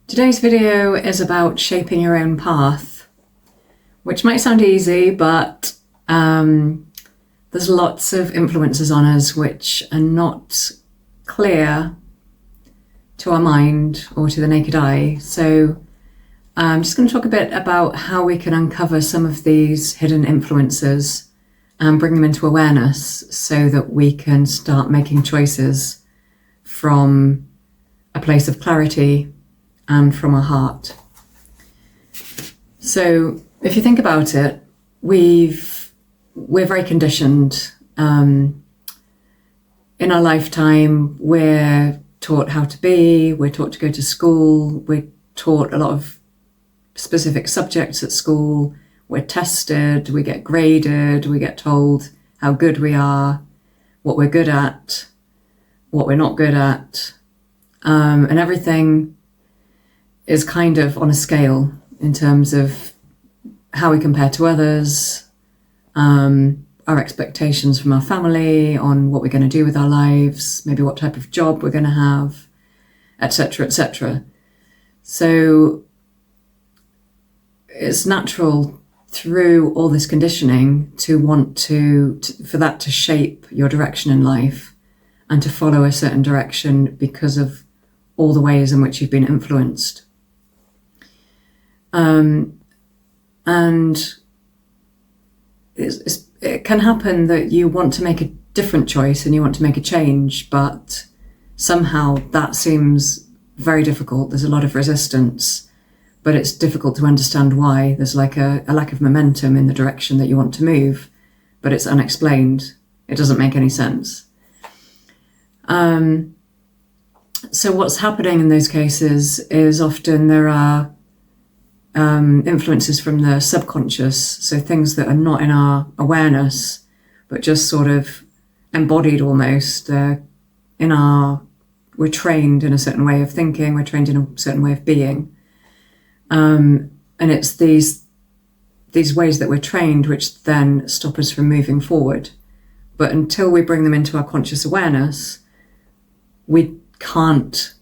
Today's video is about shaping your own path, which might sound easy, but there's lots of influences on us which are not clear to our mind or to the naked eye. So I'm just going to talk a bit about how we can uncover some of these hidden influences and bring them into awareness so that we can start making choices from a place of clarity and from our heart. So if you think about it, we're very conditioned. In our lifetime, we're taught how to be, we're taught to go to school, we're taught a lot of specific subjects at school, we're tested, we get graded, we get told how good we are, what we're good at, what we're not good at, and everything is kind of on a scale in terms of how we compare to others, our expectations from our family on what we're going to do with our lives, maybe what type of job we're going to have, etc., etc. So it's natural through all this conditioning to want for that to shape your direction in life and to follow a certain direction because of all the ways in which you've been influenced. And it can happen that you want to make a different choice and you want to make a change, but somehow that seems very difficult. There's a lot of resistance, but it's difficult to understand why. There's like a lack of momentum in the direction that you want to move, but it's unexplained. It doesn't make any sense. So what's happening in those cases is often there are influences from the subconscious, so things that are not in our awareness, but just sort of embodied almost. We're trained in a certain way of thinking, we're trained in a certain way of being. And it's these ways that we're trained which then stop us from moving forward. But until we bring them into our conscious awareness, we can't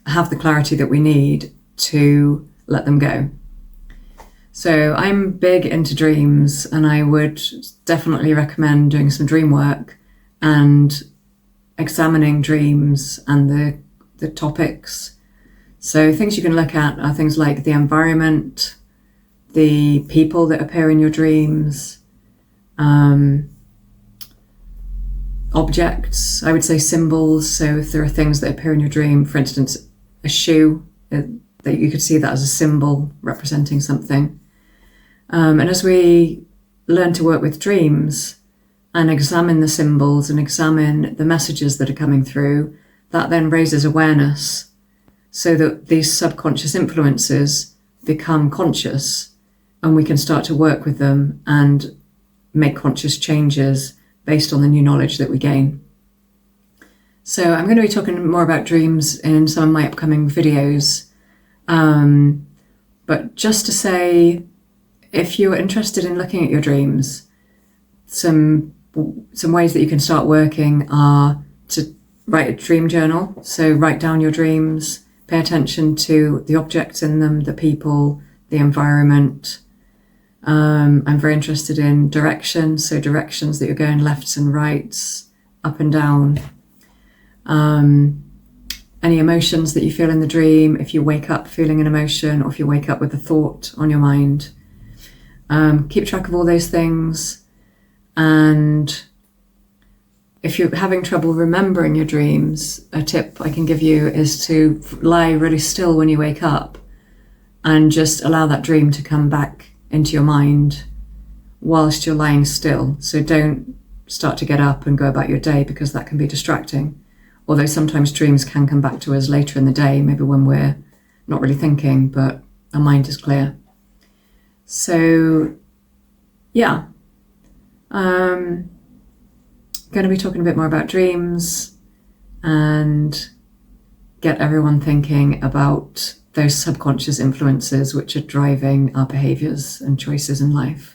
have the clarity that we need to let them go. So I'm big into dreams, and I would definitely recommend doing some dream work and examining dreams and the topics. So things you can look at are things like the environment, the people that appear in your dreams, objects, I would say symbols. So if there are things that appear in your dream, for instance, a shoe, that you could see that as a symbol representing something. And as we learn to work with dreams and examine the symbols and examine the messages that are coming through, that then raises awareness so that these subconscious influences become conscious, and we can start to work with them and make conscious changes based on the new knowledge that we gain. So I'm going to be talking more about dreams in some of my upcoming videos. But just to say, if you're interested in looking at your dreams, some ways that you can start working are to write a dream journal. So write down your dreams, pay attention to the objects in them, the people, the environment. I'm very interested in direction, so directions that you're going lefts and rights, up and down. Any emotions that you feel in the dream, if you wake up feeling an emotion or if you wake up with a thought on your mind. Keep track of all those things. And if you're having trouble remembering your dreams, a tip I can give you is to lie really still when you wake up and just allow that dream to come back into your mind whilst you're lying still. So don't start to get up and go about your day, because that can be distracting. Although sometimes dreams can come back to us later in the day, maybe when we're not really thinking, but our mind is clear. So, yeah. Going to be talking a bit more about dreams and get everyone thinking about those subconscious influences which are driving our behaviours and choices in life.